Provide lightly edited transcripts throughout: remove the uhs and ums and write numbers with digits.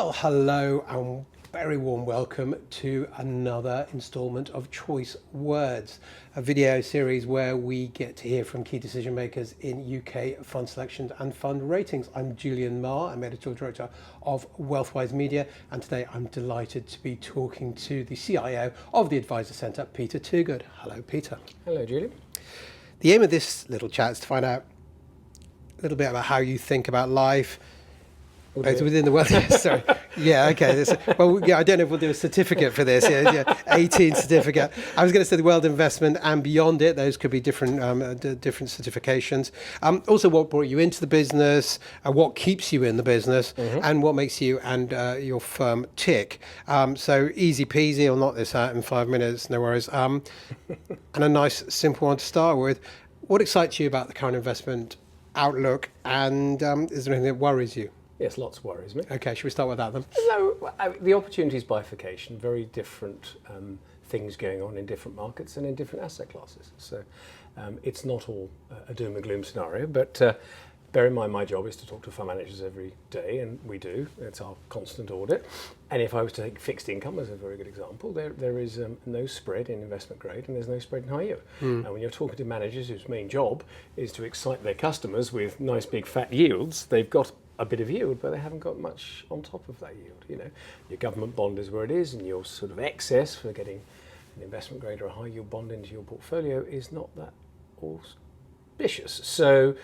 Well, hello and very warm welcome to another instalment of Choice Words, a video series where we get to hear from key decision makers in UK fund selections and fund ratings. I'm Julian Marr, I'm editorial director of Wealthwise Media, and today I'm delighted to be talking to the CIO of the Advisor Centre, Peter Toogood. Hello, Peter. Hello, Julian. The aim of this little chat is to find out a little bit about how you think about life, both within the world. Sorry. Yeah, okay. I don't know if we'll do a certificate for this. Yeah, 18 certificate. I was going to say the world investment and beyond it. Those could be different different certifications. Also, what brought you into the business, what keeps you in the business, and what makes you and your firm tick. So easy peasy. I'll knock this out in 5 minutes. No worries. And a nice, simple one to start with. What excites you about the current investment outlook, and is there anything that worries you? Yes, lots worries me. Okay, should we start with that then? No, the opportunities bifurcation, very different things going on in different markets and in different asset classes. So it's not all a doom and gloom scenario, but bear in mind my job is to talk to fund managers every day, and we do. It's our constant audit. And if I was to take fixed income as a very good example, there is no spread in investment grade and there's no spread in high yield. And when you're talking to managers whose main job is to excite their customers with nice big fat yields, they've got a bit of yield, but they haven't got much on top of that yield. You know, your government bond is where it is, and your sort of excess for getting an investment grade or a high yield bond into your portfolio is not that auspicious. So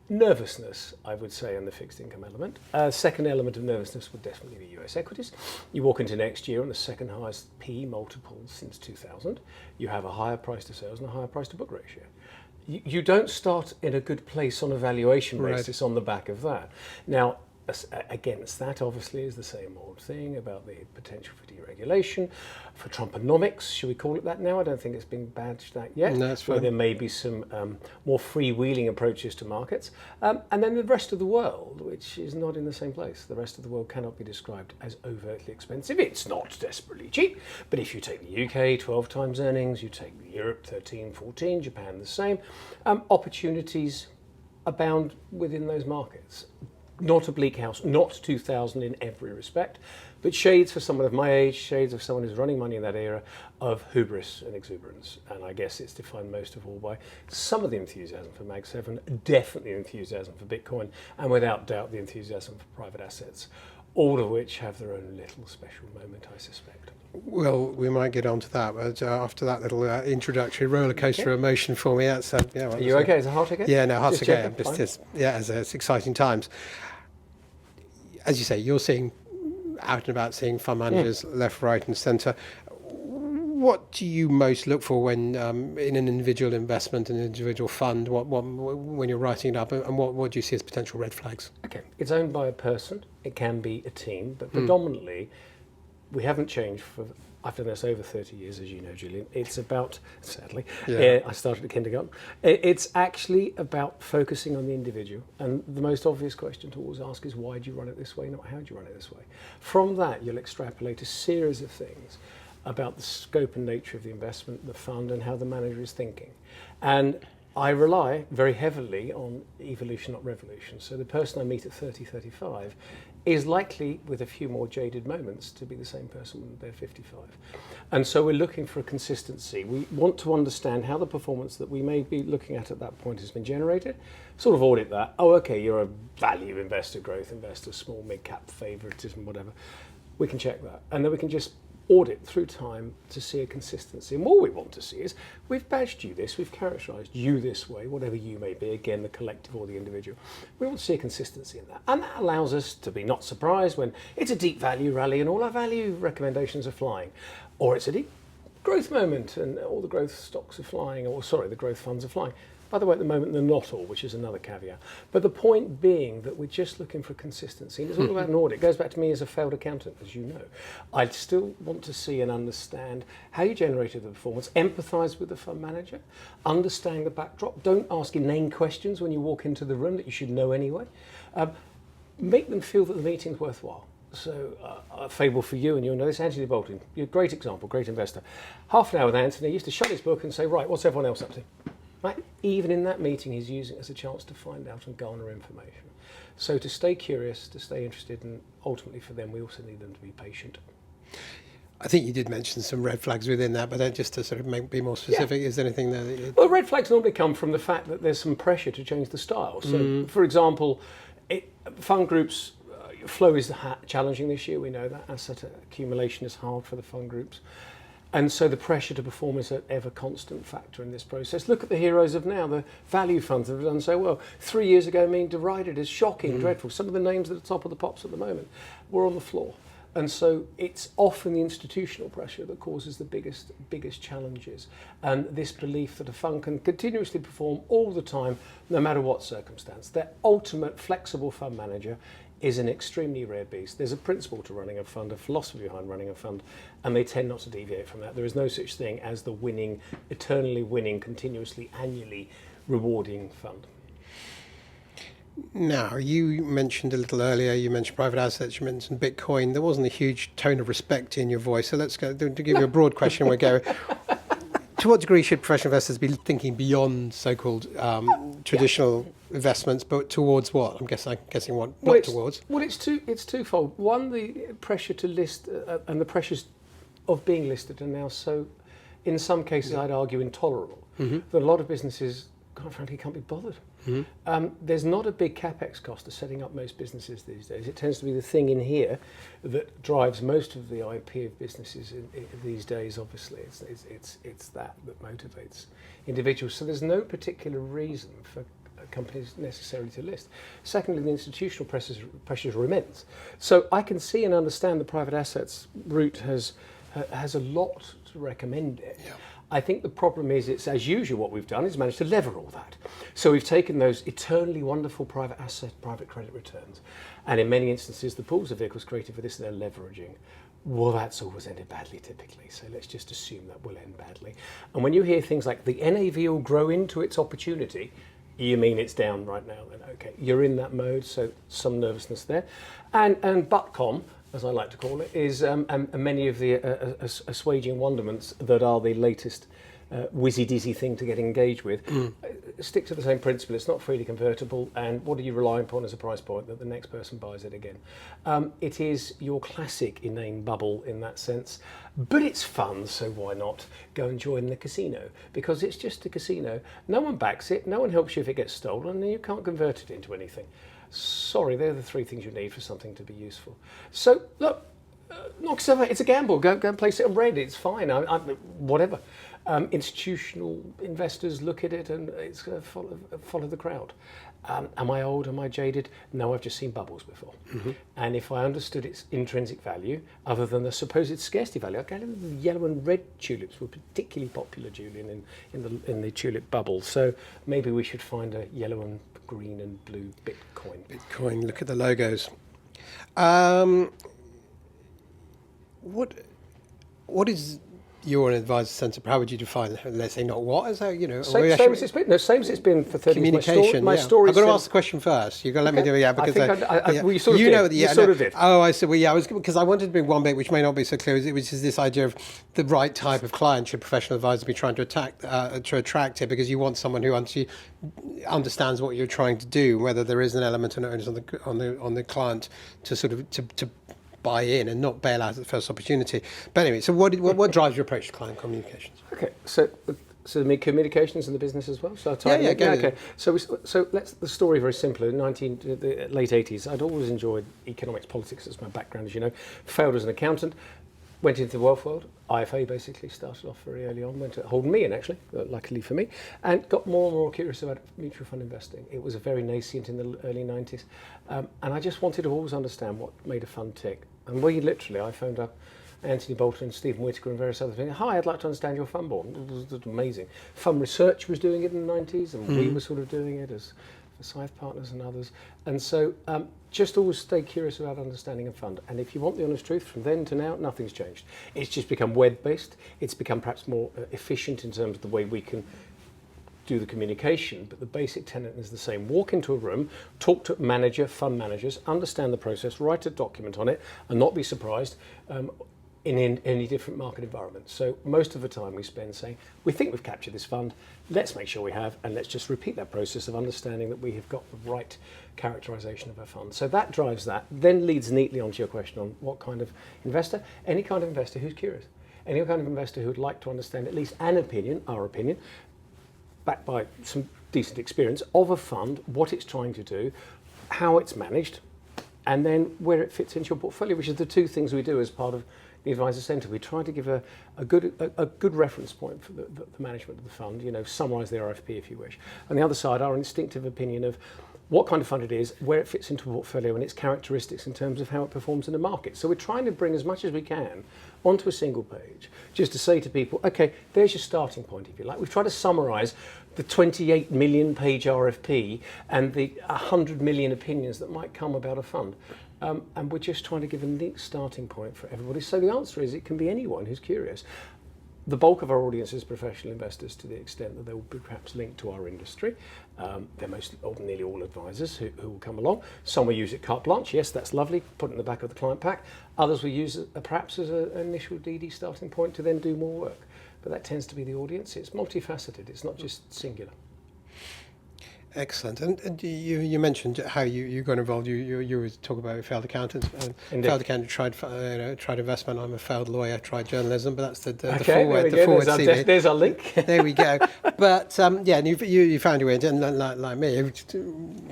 nervousness, I would say, on the fixed income element. Second element of nervousness would definitely be US equities. You walk into next year on the second highest P multiple since 2000. You have a higher price to sales and a higher price to book ratio. You don't start in a good place on a valuation basis on the back of that. Now, against that, obviously, is the same old thing about the potential for deregulation, for Trumponomics, should we call it that now? I don't think it's been badged that yet. No, that's where fine. there may be some more freewheeling approaches to markets. And then the rest of the world, which is not in the same place. The rest of the world cannot be described as overtly expensive. It's not desperately cheap, but if you take the UK, 12 times earnings, you take Europe, 13, 14, Japan, the same, opportunities abound within those markets. Not a bleak house, not 2000 in every respect, but shades for someone of my age, shades of someone who's running money in that era of hubris and exuberance. And I guess it's defined most of all by some of the enthusiasm for Mag 7, definitely the enthusiasm for Bitcoin, and without doubt the enthusiasm for private assets, all of which have their own little special moment, I suspect. Well, we might get on to that, but after that little introductory roller coaster emotion for me, that's yeah. Well, Are you okay? Is it heart okay? Yeah, no, heart's okay. Checking. It's exciting times. As you say, you're seeing out and about, seeing fund managers left, right, and centre. What do you most look for when in an individual investment, an individual fund? What when you're writing it up, and what do you see as potential red flags? Okay, it's owned by a person. It can be a team, but predominantly, we haven't changed for. I've done this over 30 years, as you know, Julian. It's about, sadly, I started at kindergarten. It's actually about focusing on the individual. And the most obvious question to always ask is, why do you run it this way, not how do you run it this way? From that, you'll extrapolate a series of things about the scope and nature of the investment, the fund, and how the manager is thinking. And I rely very heavily on evolution, not revolution. So the person I meet at 30, 35 is likely, with a few more jaded moments, to be the same person when they're 55. And so we're looking for a consistency. We want to understand how the performance that we may be looking at that point has been generated, sort of audit that. Oh, okay, you're a value investor, growth investor, small, mid-cap, favoritism, whatever. We can check that. And then we can just audit through time to see a consistency. And what we want to see is, we've badged you this, we've characterised you this way, whatever you may be, again, the collective or the individual. We want to see a consistency in that. And that allows us to be not surprised when it's a deep value rally and all our value recommendations are flying. Or it's a deep growth moment and all the growth stocks are flying, or sorry, the growth funds are flying. By the way, at the moment, they're not all, which is another caveat. But the point being that we're just looking for consistency. And it's all about an audit. It goes back to me as a failed accountant, as you know. I still want to see and understand how you generated the performance, empathise with the fund manager, understand the backdrop. Don't ask inane questions when you walk into the room that you should know anyway. Make them feel that the meeting's worthwhile. So a fable for you, and you'll know this, Anthony Bolton, you're a great example, great investor. Half an hour with Anthony, he used to shut his book and say, right, what's everyone else up to? Right? Even in that meeting, he's using it as a chance to find out and garner information. So to stay curious, to stay interested, and ultimately for them, we also need them to be patient. I think you did mention some red flags within that, but then just to sort of be more specific, is there anything there that you... Well, red flags normally come from the fact that there's some pressure to change the style. So, for example, fund groups, flow is challenging this year, we know that. Asset accumulation is hard for the fund groups. And so the pressure to perform is an ever constant factor in this process. Look at the heroes of now, the value funds that have done so well. 3 years ago, being derided as shocking, dreadful. Some of the names at the top of the pops at the moment were on the floor. And so it's often the institutional pressure that causes the biggest challenges. And this belief that a fund can continuously perform all the time, no matter what circumstance. Their ultimate flexible fund manager is an extremely rare beast. There's a principle to running a fund, a philosophy behind running a fund, and they tend not to deviate from that. There is no such thing as the winning, eternally winning, continuously, annually rewarding fund. Now, you mentioned a little earlier, you mentioned private assets, you mentioned Bitcoin. There wasn't a huge tone of respect in your voice. So let's go, to give you a broad question, we'll go. To what degree should professional investors be thinking beyond so-called traditional investments, but towards what? I'm guessing what, not towards. Well, it's twofold. One, the pressure to list and the pressures of being listed are now so, in some cases, I'd argue, intolerable, that a lot of businesses, quite frankly, can't be bothered. There's not a big capex cost to setting up most businesses these days. It tends to be the thing in here that drives most of the IP of businesses these days. Obviously, it's that motivates individuals. So there's no particular reason for companies necessarily to list. Secondly, the institutional pressures are immense. So I can see and understand the private assets route has a lot to recommend it. Yeah. I think the problem is, it's as usual what we've done is managed to lever all that. So we've taken those eternally wonderful private asset, private credit returns, and in many instances the pools of vehicles created for this, they're leveraging. Well, that's always ended badly typically, so let's just assume that will end badly. And when you hear things like the NAV will grow into its opportunity, you mean it's down right now, then okay, you're in that mode, so some nervousness there. And ButCom, as I like to call it, is and many of the assuaging wonderments that are the latest whizzy-dizzy thing to get engaged with, stick to the same principle. It's not freely convertible, and what are you relying upon as a price point? That the next person buys it again. It is your classic inane bubble in that sense, but it's fun, so why not go and join the casino? Because it's just a casino. No one backs it, no one helps you if it gets stolen, and you can't convert it into anything. Sorry, they're the three things you need for something to be useful. So, look, knock yourself out. It's a gamble. Go and place it on red. It's fine. Whatever. Institutional investors look at it and it's going to follow the crowd. Am I old? Am I jaded? No, I've just seen bubbles before. And if I understood its intrinsic value, other than the supposed scarcity value, okay, the yellow and red tulips were particularly popular, Julian, in the tulip bubble. So maybe we should find a yellow and green and blue Bitcoin. Bitcoin, look at the logos. What is your advisor sense of how would you define, let's say, not what, as you know, same as it's been. No, same as it's been for 30 years. Communication. My story. I've got to ask the question first. You've got to let me do it. Yeah, because well, you sort of did. You sort of did. Oh, I see. Well, yeah, I was because I wanted to bring one bit which may not be so clear, which is this idea of the right type of client should professional advisors be trying to attract it, because you want someone who understands what you're trying to do, whether there is an element on the client to sort of to buy in and not bail out at the first opportunity. But anyway, so what drives your approach to client communications? Okay, so the communications in the business as well. So okay. So the story very simple. In the late 80s, I'd always enjoyed economics, politics as my background, as you know. Failed as an accountant, went into the wealth world. IFA basically started off very early on. Went to Holden Meehan actually, luckily for me, and got more and more curious about mutual fund investing. It was a very nascent in the early 90s, and I just wanted to always understand what made a fund tick. And I phoned up Anthony Bolton and Stephen Whittaker and various other things. Hi, I'd like to understand your fund board. It was amazing. Fund Research was doing it in the 90s, and we were sort of doing it as Scythe Partners and others. And so just always stay curious about understanding a fund. And if you want the honest truth, from then to now, nothing's changed. It's just become web-based. It's become perhaps more efficient in terms of the way we can do the communication, but the basic tenet is the same. Walk into a room, talk to fund managers, understand the process, write a document on it, and not be surprised in any different market environment. So most of the time we spend saying, we think we've captured this fund, let's make sure we have, and let's just repeat that process of understanding that we have got the right characterization of our fund. So that drives that, then leads neatly onto your question on what kind of investor. Any kind of investor who's curious. Any kind of investor who would like to understand at least an opinion, our opinion, backed by some decent experience of a fund, what it's trying to do, how it's managed, and then where it fits into your portfolio, which is the two things we do as part of the Advisor Centre. We try to give a good reference point for the management of the fund, summarise the RFP if you wish. On the other side, our instinctive opinion of what kind of fund it is, where it fits into a portfolio and its characteristics in terms of how it performs in the market. So we're trying to bring as much as we can onto a single page, just to say to people, okay, there's your starting point if you like. We've tried to summarise the 28 million page RFP and the 100 million opinions that might come about a fund. And we're just trying to give a neat starting point for everybody. So the answer is it can be anyone who's curious. The bulk of our audience is professional investors to the extent that they will be perhaps linked to our industry. They're mostly, or nearly all advisors who will come along. Some will use it carte blanche. Yes, that's lovely. Put it in the back of the client pack. Others will use it perhaps as an initial DD starting point to then do more work. But that tends to be the audience. It's multifaceted. It's not just singular. Excellent. And you mentioned how you got involved. You were talking about failed accountants. Failed accountant tried investment. I'm a failed lawyer. Tried journalism. But that's the forward CV. There's our link. There we go. But and you found your way into, and like me,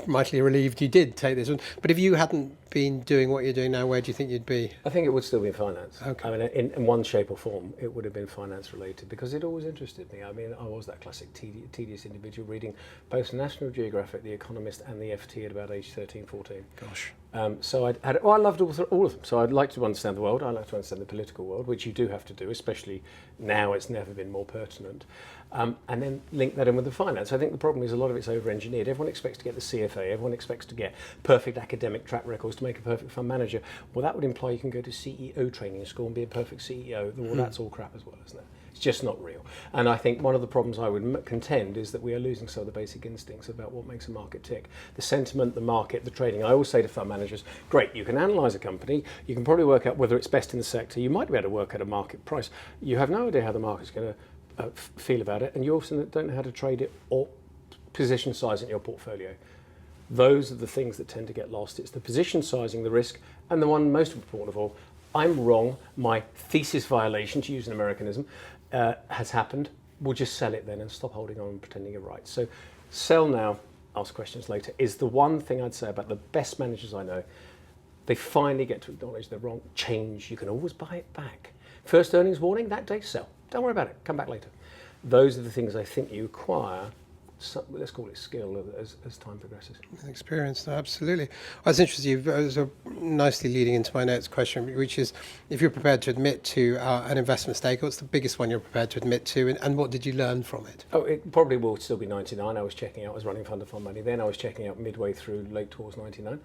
mightily relieved you did take this one. But if you hadn't been doing what you're doing now, where do you think you'd be? I think it would still be in finance. Okay. I mean, in one shape or form, it would have been finance related because it always interested me. I mean, I was that classic tedious individual reading both National Geographic, The Economist, and the FT at about age 13, 14. Gosh. So I loved all of them. So I'd like to understand the world. I'd like to understand the political world, which you do have to do, especially now. It's never been more pertinent. And then link that in with the finance. I think the problem is a lot of it's over-engineered. Everyone expects to get the CFA. Everyone expects to get perfect academic track records to make a perfect fund manager. Well, that would imply you can go to CEO training school and be a perfect CEO. Well, that's all crap as well, isn't it? It's just not real. And I think one of the problems I would contend is that we are losing some of the basic instincts about what makes a market tick. The sentiment, the market, the trading. I always say to fund managers, great, you can analyse a company, you can probably work out whether it's best in the sector, you might be able to work at a market price. You have no idea how the market's going to feel about it, and you also don't know how to trade it or position size in your portfolio. Those are the things that tend to get lost. It's the position sizing, the risk, and the one most important of all, I'm wrong, my thesis violation, to use an Americanism, has happened. We'll just sell it then and stop holding on and pretending you're right. So sell now, ask questions later, is the one thing I'd say about the best managers I know. They finally get to acknowledge they're wrong. Change, you can always buy it back. First earnings warning, that day, sell. Don't worry about it, come back later. Those are the things I think you acquire, let's call it skill, as time progresses. Experience, no, absolutely. I was interested, you was nicely leading into my next question, which is if you're prepared to admit to an investment mistake, what's the biggest one you're prepared to admit to, and what did you learn from it? Oh, it probably will still be 99. I was running fund of fund money then. I was checking out midway through, late towards 99.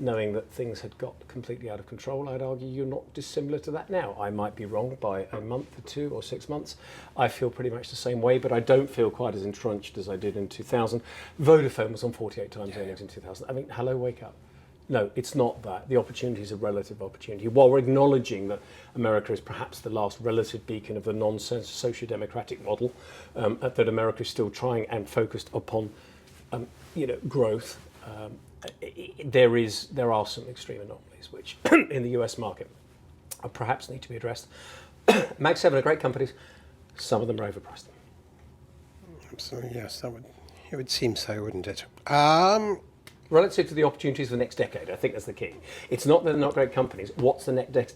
Knowing that things had got completely out of control, I'd argue you're not dissimilar to that now. I might be wrong by a month or 2 or 6 months. I feel pretty much the same way, but I don't feel quite as entrenched as I did in 2000. Vodafone was on 48 times earnings in 2000. I mean, hello, wake up. No, it's not that. The opportunity is a relative opportunity. While we're acknowledging that America is perhaps the last relative beacon of the nonsense socio-democratic model, that America is still trying and focused upon, growth. There are some extreme anomalies which in the US market perhaps need to be addressed. Mag 7 are great companies. Some of them are overpriced. Absolutely, yes, it would seem so, wouldn't it? Relative to the opportunities for the next decade, I think that's the key. It's not that they're not great companies. What's the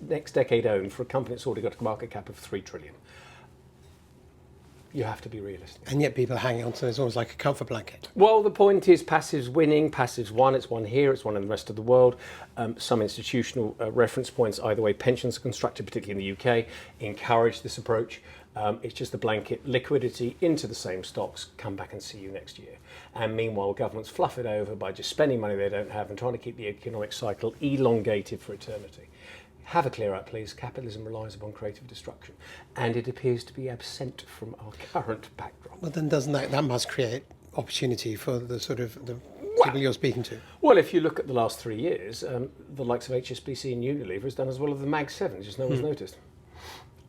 next decade own for a company that's already got a market cap of 3 trillion? You have to be realistic. And yet people hang on to it. It's almost like a comfort blanket. Well, the point is passive's winning. Passive's won. It's won here. It's won in the rest of the world. Some institutional reference points, either way, pensions are constructed, particularly in the UK, encourage this approach. It's just a blanket liquidity into the same stocks, come back and see you next year. And meanwhile, governments fluff it over by just spending money they don't have and trying to keep the economic cycle elongated for eternity. Have a clear out, please. Capitalism relies upon creative destruction, and it appears to be absent from our current backdrop. Well, then doesn't that must create opportunity for the sort of the people you're speaking to? Well, if you look at the last 3 years, the likes of HSBC and Unilever has done as well as the Mag 7, just no one's noticed.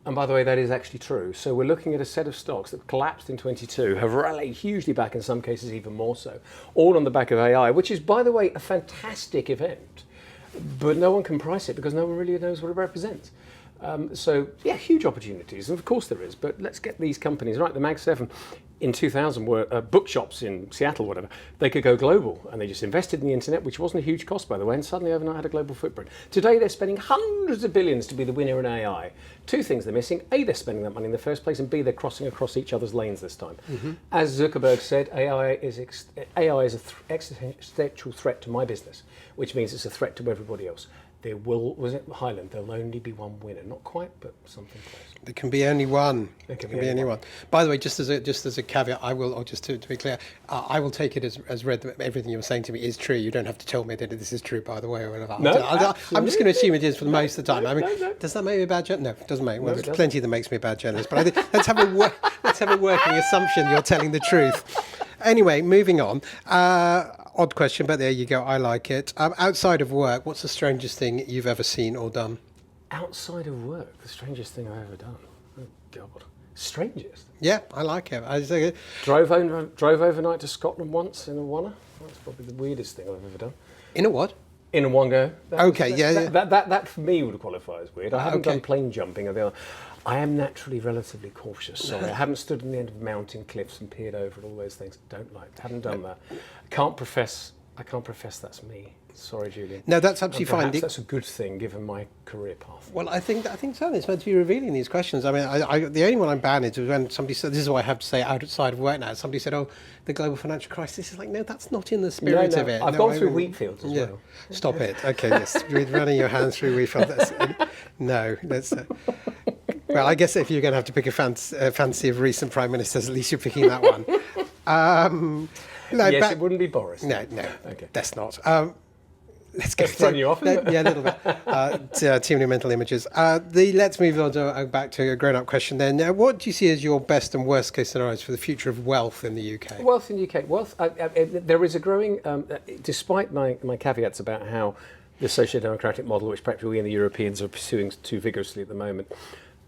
And by the way, that is actually true. So we're looking at a set of stocks that collapsed in 22, have rallied hugely back, in some cases even more so, all on the back of AI, which is, by the way, a fantastic event. But no one can price it because no one really knows what it represents. So, yeah, huge opportunities. And of course there is. But let's get these companies right. The Mag 7 in 2000 were bookshops in Seattle, whatever. They could go global. And they just invested in the internet, which wasn't a huge cost, by the way. And suddenly overnight had a global footprint. Today they're spending hundreds of billions to be the winner in AI. Two things they're missing. A, they're spending that money in the first place. And B, they're crossing across each other's lanes this time. Mm-hmm. As Zuckerberg said, AI is an existential threat to my business, which means it's a threat to everybody else. There was it Highland? There'll only be one winner. Not quite, but something close. There can be only one. There can be only one. By the way, just as a caveat, I will, or just to be clear, I will take it as read that everything you're saying to me is true. You don't have to tell me that this is true, by the way, or whatever. No, I'm just going to assume it is for most of the time. Does that make me a bad journalist? No, it doesn't make me. Well, there's plenty that makes me a bad journalist. But I think let's have a working assumption you're telling the truth. Anyway, moving on. Odd question, but there you go. I like it. Outside of work, what's the strangest thing you've ever seen or done? Outside of work, the strangest thing I've ever done. Oh God, strangest. Yeah, I like it. I say drove overnight to Scotland once in a oneer. That's probably the weirdest thing I've ever done. In a what? In a one go. That for me would qualify as weird. I haven't done plane jumping or the other. I am naturally relatively cautious. Sorry, I haven't stood on the end of mountain cliffs and peered over at all those things. Don't like. Haven't done that. I can't profess that's me. Sorry, Julian. No, that's absolutely fine. That's a good thing given my career path. Well, I think so. It's meant to be revealing these questions. I mean, the only one I'm banned is when somebody said, "This is what I have to say outside of work now." Somebody said, "Oh, the global financial crisis." Is like, no, that's not in the spirit of it. I've gone through wheat fields as well. Stop it. Okay, yes, running your hands through wheat fields. No, that's. Well, I guess if you're going to have to pick a fantasy of recent prime ministers, at least you're picking that one. Yes, it wouldn't be Boris. No, okay. That's not. Let's go. Thrown you off, isn't it? Yeah, a little bit. Too many mental images. Let's move on to back to a grown-up question then. What do you see as your best and worst case scenarios for the future of wealth in the UK? Wealth in the UK. There is a growing, despite my caveats about how the socio-democratic model, which perhaps we and the Europeans are pursuing too vigorously at the moment,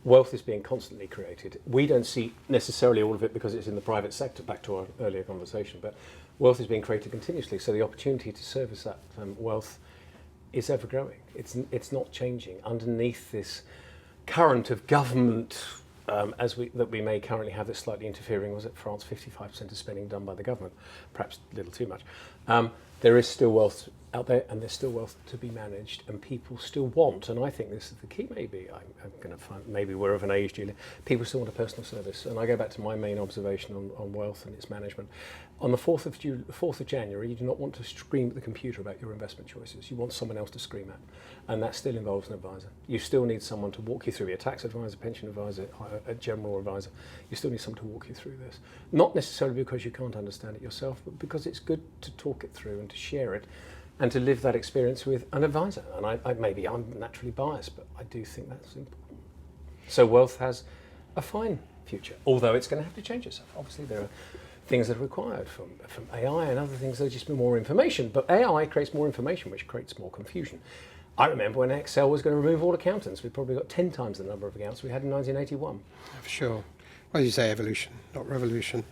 wealth is being constantly created. We don't see necessarily all of it because it's in the private sector, back to our earlier conversation, but wealth is being created continuously. So the opportunity to service that wealth is ever growing. It's not changing. Underneath this current of government, that we may currently have that's slightly interfering, was it France, 55% of spending done by the government, perhaps a little too much. There is still wealth out there, and there's still wealth to be managed, and people still want, and I think this is the key, maybe, I'm going to find, maybe we're of an age, Julia, people still want a personal service, and I go back to my main observation on wealth and its management. On the 4th of January, you do not want to scream at the computer about your investment choices. You want someone else to scream at, and that still involves an advisor. You still need someone to walk you through, a tax advisor, pension advisor, a general advisor. You still need someone to walk you through this. Not necessarily because you can't understand it yourself, but because it's good to talk it through and to share it, and to live that experience with an advisor. And maybe I'm naturally biased, but I do think that's important. So wealth has a fine future, although it's going to have to change itself. Obviously, there are things that are required from AI and other things that are just more information. But AI creates more information, which creates more confusion. I remember when Excel was going to remove all accountants. We probably got 10 times the number of accounts we had in 1981. For sure. Well, you say evolution, not revolution.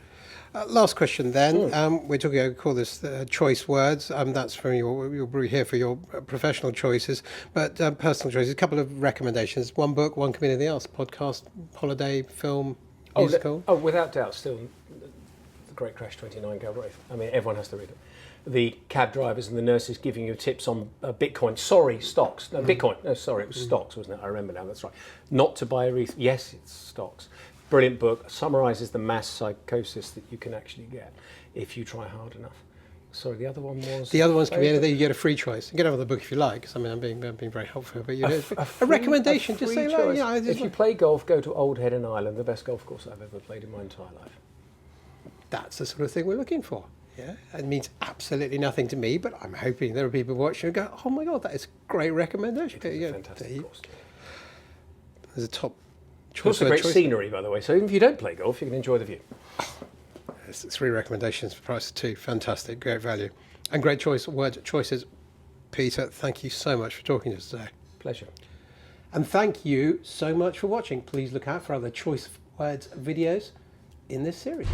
Last question then. We're talking, I call this ChoiceWords. That's from you're here for your professional choices, but personal choices. A couple of recommendations. One book, one can be anything else. Podcast, holiday, film, musical. Without doubt, still The Great Crash 29, Galbraith. I mean, everyone has to read it. The cab drivers and the nurses giving you tips on Bitcoin. Sorry, stocks. No, Bitcoin. No, sorry, it was stocks, wasn't it? I remember now, that's right. Not to buy a wreath. Yes, it's stocks. Brilliant book, summarises the mass psychosis that you can actually get if you try hard enough. Sorry, the other one was... The other ones can be anything. You get a free choice. You get another book if you like. I mean, I'm being very helpful. But a recommendation, just say, if you play golf, go to Old Head in Ireland, the best golf course I've ever played in my entire life. That's the sort of thing we're looking for. Yeah, it means absolutely nothing to me, but I'm hoping there are people watching who go, "Oh my God, that is a great recommendation." It's a fantastic course. There's a top. It's also great scenery, by the way, so even if you don't play golf, you can enjoy the view. There's 3 recommendations for price of 2. Fantastic, great value. And great choices. Peter, thank you so much for talking to us today. Pleasure. And thank you so much for watching. Please look out for other ChoiceWords videos in this series.